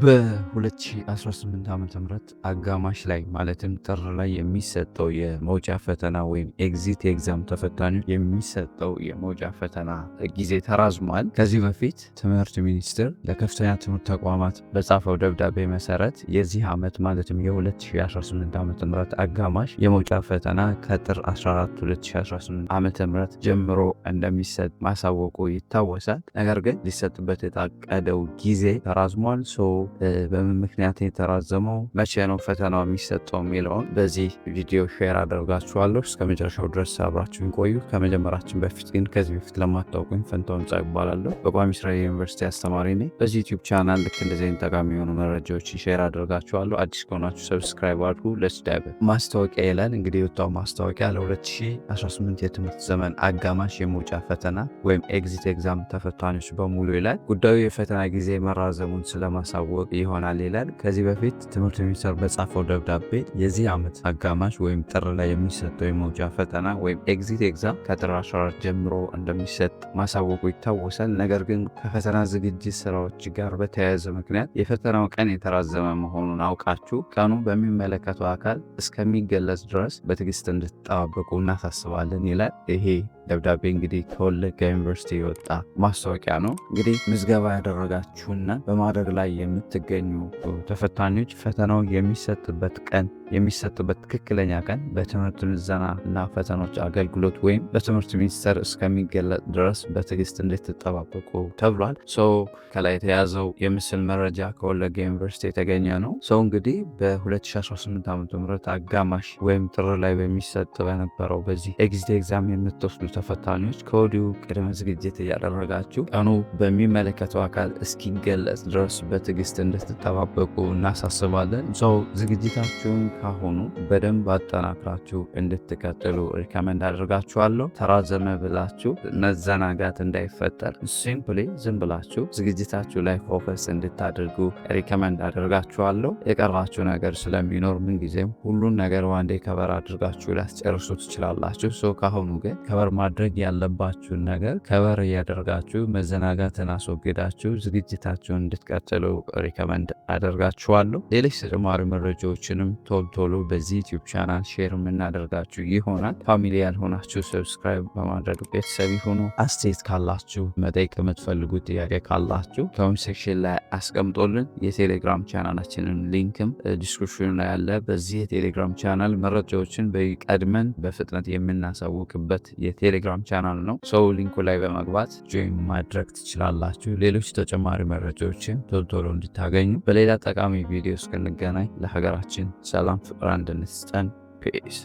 በ2018 ዓመተ ምህረት አጋማሽ ላይ ማለትም ጥር ላይ የሚሰጠው የመውጫ ፈተና ወይም ኤግዚት ኤግዛም ተፈታኞች የሚሰጠው የመውጫ ፈተና ጊዜ ተራዝሟል። ከዚህ በፊት ትምህርት ሚኒስቴር ለከፍተኛ ትምህርት ተቋማት በጻፈው ደብዳቤ መሰረት የዚህ ዓመት ማለትም የ2018 ዓመተ ምህረት አጋማሽ የመውጫ ፈተና ከጥር 14 2018 ዓመተ ምህረት ጀምሮ እንደሚሰጥ ማሳወቁ ይታወሳል። ነገር ግን ሊሰጥበት የታቀደው ጊዜ ተራዝሟል። በምን ምክንያት የተራዘመው፣ መቼ ነው ፈተናው የሚሰጠው የሚለውን በዚህ ቪዲዮ ሼር አደርጋችኋለሁ። እስከ መጨረሻው ድረስ አብራችሁን ቆዩ። ከመጀመራችን በፊት ግን ከዚህ በፊት ለማታውቁኝ ፈንታውን ጻ ይባላለሁ። በቋሚ ስራ ዩኒቨርሲቲ አስተማሪ ነኝ። በዚህ ዩቲዩብ ቻናል ልክ እንደዚህ አይነት ጠቃሚ የሆኑ መረጃዎችን ሼር አደርጋችኋለሁ። አዲስ ከሆናችሁ ሰብስክራይብ አድርጉ። ለስዳይብ ማስታወቂያ ይላል። እንግዲህ የወጣው ማስታወቂያ ለ2018 የትምህርት ዘመን አጋማሽ የመውጫ ፈተና ወይም ኤግዚት ኤግዛም ተፈታኞች በሙሉ ይላል። ጉዳዩ የፈተና ጊዜ መራዘሙን ስለማሳወቅ ይሆናል ይላል። ከዚህ በፊት ትምህርት ሚኒስቴር በጻፈው ደብዳቤ የዚህ ዓመት አጋማሽ ወይም ጥር ላይ የሚሰጠው የመውጫ ፈተና ወይም ኤግዚት ኤግዛም ከጥር 14 ጀምሮ እንደሚሰጥ ማሳወቁ ይታወሳል። ነገር ግን ከፈተና ዝግጅት ስራዎች ጋር በተያያዘ ምክንያት የፈተናው ቀን የተራዘመ መሆኑን አውቃችሁ ቀኑ በሚመለከተው አካል እስከሚገለጽ ድረስ በትዕግስት እንድትጠባበቁ እናሳስባለን ይላል። ይሄ ደብዳቤ እንግዲህ ከወለጋ ዩኒቨርሲቲ የወጣ ማስታወቂያ ነው። እንግዲህ ምዝገባ ያደረጋችሁና በማድረግ ላይ የምትገኙ ተፈታኞች ፈተናው የሚሰጥበት ትክክለኛ ቀን በትምህርት ምዘና እና ፈተናዎች አገልግሎት ወይም በትምህርት ሚኒስቴር እስከሚገለጽ ድረስ በትዕግስት እንድትጠባበቁ ተብሏል። ከላይ የተያዘው የምስል መረጃ ከወለጋ ዩኒቨርሲቲ የተገኘ ነው። እንግዲህ በ2018 ዓ.ም አጋማሽ ወይም ጥር ላይ በሚሰጥ በነበረው በዚህ ኤግዚት ኤግዛም የምትወስዱ ተፈታኞች ከወዲሁ ቅድመ ዝግጅት እያደረጋችሁ ቀኑ በሚመለከተው አካል እስኪገለጽ ድረስ በትዕግስት እንድትጠባበቁ እናሳስባለን። ዝግጅታችሁን ካሁኑ በደንብ አጠናክራችሁ እንድትቀጥሉ ሪከመንድ አድርጋችኋለሁ። ተራዘመ ብላችሁ መዘናጋት እንዳይፈጠር ሲምፕሊ ዝም ብላችሁ ዝግጅታችሁ ላይ ፎከስ እንድታደርጉ ሪከመንድ አድርጋችኋለሁ። የቀራችሁ ነገር ስለሚኖር ምንጊዜም ሁሉን ነገር ዋንዴ ከበር አድርጋችሁ ላስጨርሱ ትችላላችሁ። ካሁኑ ግን ከበር ማድረግ ያለባችሁን ነገር ከበር እያደርጋችሁ መዘናጋትን አስወግዳችሁ ዝግጅታችሁን እንድትቀጥሉ ሪከመንድ አደርጋችኋለሁ። ሌሎች ተጨማሪ መረጃዎችንም ቶሎ በዚህ ዩቲዩብ ቻናል ሼር የምናደርጋችሁ ይሆናል። ፋሚሊ ያልሆናችሁ ሰብስክራይብ በማድረግ ቤተሰብ ይሁኑ። አስተያየት ካላችሁ፣ መጠየቅ የምትፈልጉት ጥያቄ ካላችሁ ኮሜንት ሴክሽን ላይ አስቀምጦልን። የቴሌግራም ቻናላችንን ሊንክም ዲስክሪፕሽን ላይ ያለ። በዚህ የቴሌግራም ቻናል መረጃዎችን ቀድመን በፍጥነት የምናሳውቅበት የቴሌግራም ቻናል ነው። ሊንኩ ላይ በመግባት ጆይን ማድረግ ትችላላችሁ። ሌሎች ተጨማሪ መረጃዎችን ቶሎ እንድታገኙ። በሌላ ጠቃሚ ቪዲዮ እስክንገናኝ ለሀገራችን ሰላም፣ ፍቅር፣ አንድነት ይስጠን። ፒስ